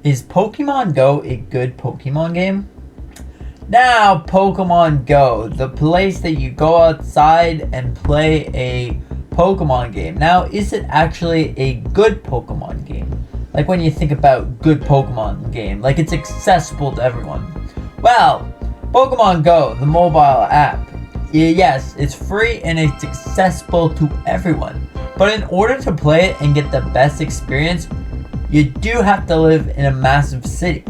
Is Pokemon Go a good Pokemon game? Now, Pokemon Go, the place that you go outside and play a Pokemon game. Now, is it actually a good Pokemon game? Like when you think about good Pokemon game, like it's accessible to everyone. Well, Pokemon Go, the mobile app, yes, it's free and it's accessible to everyone. But in order to play it and get the best experience, you do have to live in a massive city.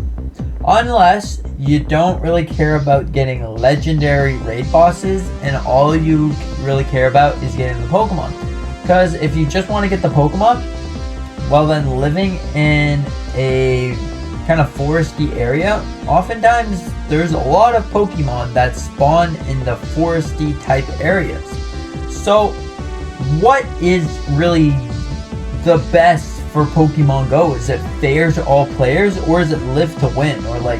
Unless you don't really care about getting legendary raid bosses and all you really care about is getting the Pokemon. Because if you just want to get the Pokemon, well then living in a kind of foresty area, oftentimes there's a lot of Pokemon that spawn in the foresty type areas. So what is really the best for Pokemon Go? Is it fair to all players, or is it live to win, or like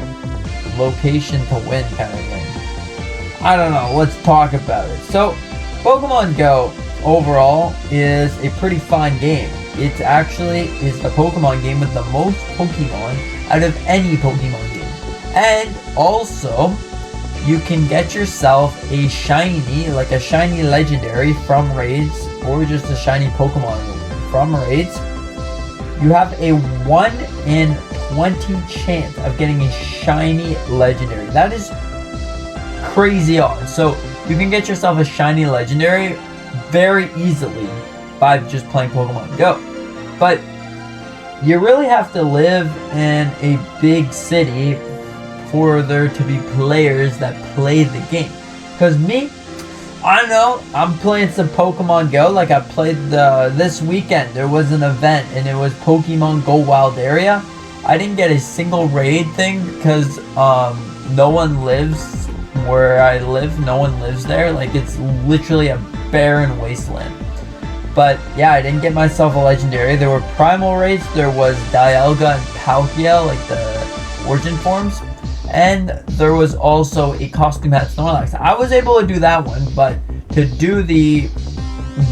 location to win kind of thing? I don't know, let's talk about it. So Pokemon Go overall is a pretty fun game. It actually is the Pokemon game with the most Pokemon out of any Pokemon game. And also, you can get yourself a shiny, like a shiny legendary from raids, or just a shiny Pokemon from raids. You have a 1 in 20 chance of getting a shiny legendary. That is crazy odds. So you can get yourself a shiny legendary very easily by just playing Pokemon Go. But you really have to live in a big city for there to be players that play the game. Because me, I don't know, I'm playing some Pokemon Go. Like I played this weekend, there was an event and it was Pokemon Go Wild Area. I didn't get a single raid thing because no one lives where I live. No one lives there. Like it's literally a barren wasteland. But yeah, I didn't get myself a legendary. There were primal raids. There was Dialga and Palkia, like the origin forms. And there was also a costume hat Snorlax. I was able to do that one, but to do the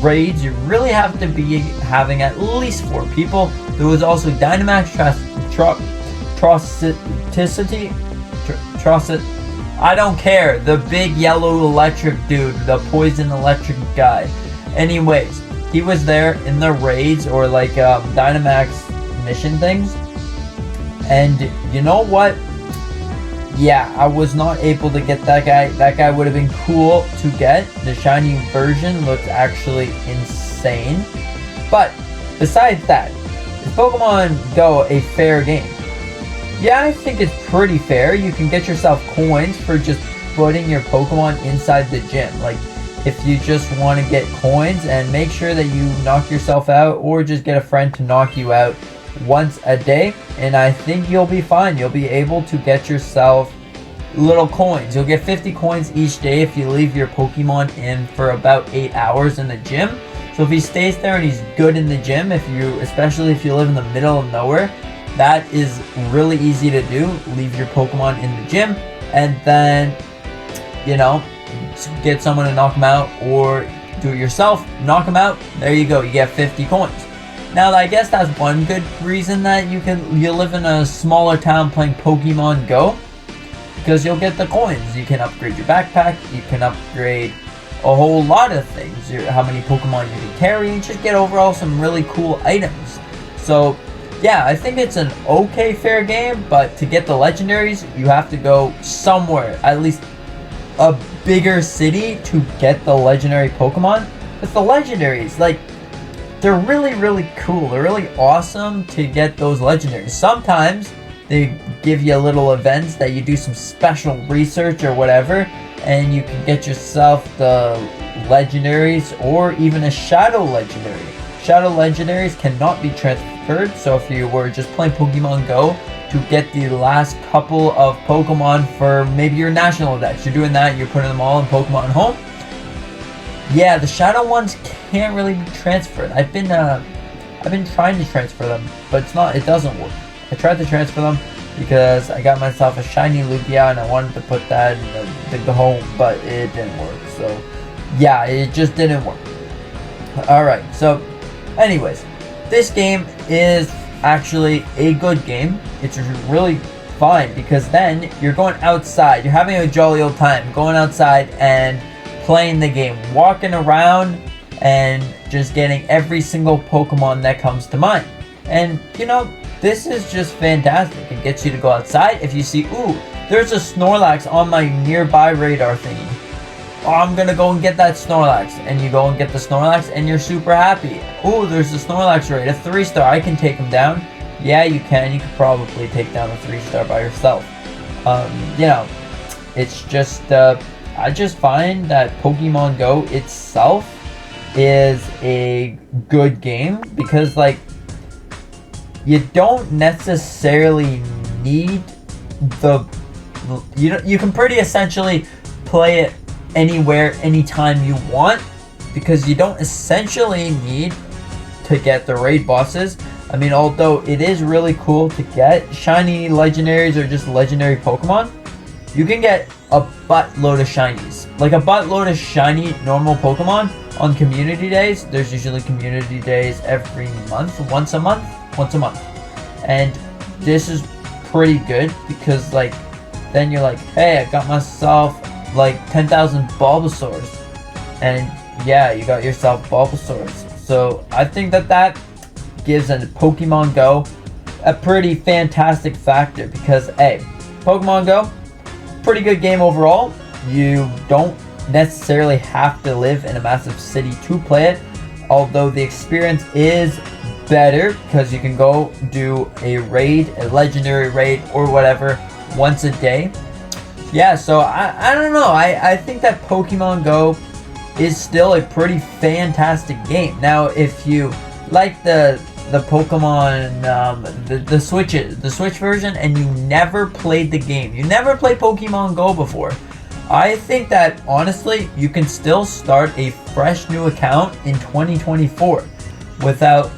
raids, you really have to be having at least 4 people. There was also Dynamax, I don't care, the big yellow electric dude, the poison electric guy. Anyways, he was there in the raids or like Dynamax mission things. And you know what? Yeah, I was not able to get that guy. That guy would have been cool to get. The shiny version looks actually insane. But besides that, is Pokemon Go a fair game? Yeah, I think it's pretty fair. You can get yourself coins for just putting your Pokemon inside the gym. Like, if you just want to get coins, and make sure that you knock yourself out or just get a friend to knock you out once a day, and I think you'll be fine. You'll be able to get yourself little coins. You'll get 50 coins each day if you leave your Pokemon in for about 8 hours in the gym. So if he stays there and he's good in the gym, especially if you live in the middle of nowhere, that is really easy to do. Leave your Pokemon in the gym and then, you know, get someone to knock him out, or do it yourself, knock him out. There you go, you get 50 coins. Now, I guess that's one good reason that you live in a smaller town playing Pokemon Go, because you'll get the coins. You can upgrade your backpack, you can upgrade a whole lot of things, how many Pokemon you can carry, and just get overall some really cool items. So yeah, I think it's an okay fair game, but to get the legendaries, you have to go somewhere, at least a bigger city, to get the legendary Pokemon. With the legendaries, like, they're really, really cool. They're really awesome to get those legendaries. Sometimes they give you little events that you do some special research or whatever, and you can get yourself the legendaries or even a shadow legendary. Shadow legendaries cannot be transferred, so if you were just playing Pokemon Go to get the last couple of Pokemon for maybe your national events, you're doing that, you're putting them all in Pokemon Home. Yeah, the shadow ones can't really be transferred. I've been trying to transfer them, but it doesn't work. I tried to transfer them because I got myself a shiny Lugia and I wanted to put that in the home, but it didn't work. So yeah, it just didn't work. Alright, so anyways, this game is actually a good game. It's really fun because then you're going outside. You're having a jolly old time going outside and playing the game, walking around and just getting every single Pokemon that comes to mind. And you know, this is just fantastic. It gets you to go outside. If you see, ooh, there's a Snorlax on my nearby radar thingy. Oh, I'm gonna go and get that Snorlax. And you go and get the Snorlax and you're super happy. Ooh, there's a Snorlax raid, a 3-star. I can take him down. Yeah, you can. You could probably take down a 3-star by yourself. You know, it's just, I just find that Pokemon Go itself is a good game because, like, you don't necessarily need you can pretty essentially play it anywhere, anytime you want, because you don't essentially need to get the raid bosses. I mean, although it is really cool to get shiny legendaries or just legendary Pokemon, you can get a buttload of shinies. Like a buttload of shiny normal Pokemon on community days. There's usually community days every month, once a month. And this is pretty good because, like, then you're like, hey, I got myself like 10,000 Bulbasaurs. And yeah, you got yourself Bulbasaurs. So I think that gives a Pokemon Go a pretty fantastic factor because, hey, Pokemon Go, pretty good game overall. You don't necessarily have to live in a massive city to play it, although the experience is better because you can go do a raid, a legendary raid or whatever, once a day. Yeah, so I don't know. I think that Pokemon Go is still a pretty fantastic game. Now, if you like the Pokemon, the Switch version, and you never played the game, you never played Pokemon Go before, I think that honestly you can still start a fresh new account in 2024 without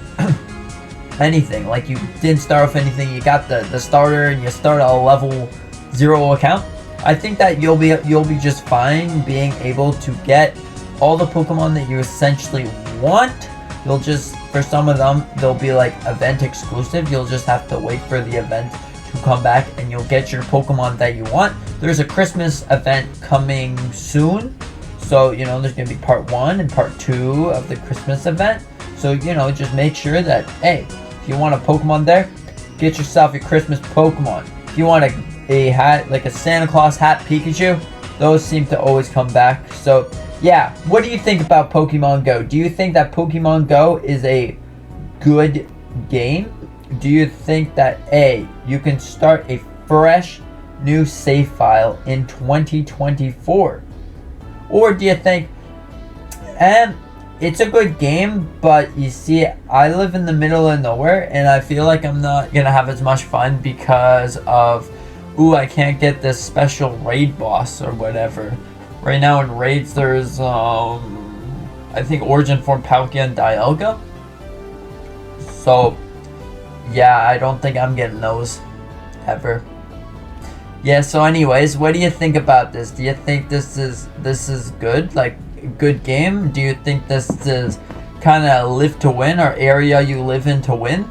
anything. Like, you didn't start off anything, you got the starter and you start a level 0 account. I think that you'll be just fine being able to get all the Pokemon that you essentially want. You'll just, for some of them, they'll be like event exclusive. You'll just have to wait for the event to come back and you'll get your Pokemon that you want. There's a Christmas event coming soon. So, you know, there's going to be part 1 and part 2 of the Christmas event. So, you know, just make sure that, hey, if you want a Pokemon there, get yourself your Christmas Pokemon. If you want a hat, like a Santa Claus hat Pikachu, those seem to always come back. So, yeah, what do you think about Pokemon Go? Do you think that Pokemon Go is a good game? Do you think that, A, you can start a fresh new save file in 2024? Or do you think, it's a good game, but you see, I live in the middle of nowhere, and I feel like I'm not gonna have as much fun because of, ooh, I can't get this special raid boss or whatever. Right now in raids, there's, I think Origin Form Palkia and Dialga. So, yeah, I don't think I'm getting those ever. Yeah, so anyways, what do you think about this? Do you think this is good? Like, a good game? Do you think this is kind of live to win, or area you live in to win?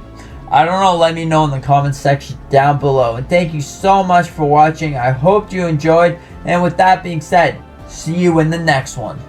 I don't know, let me know in the comments section down below. And thank you so much for watching. I hope you enjoyed. And with that being said, see you in the next one.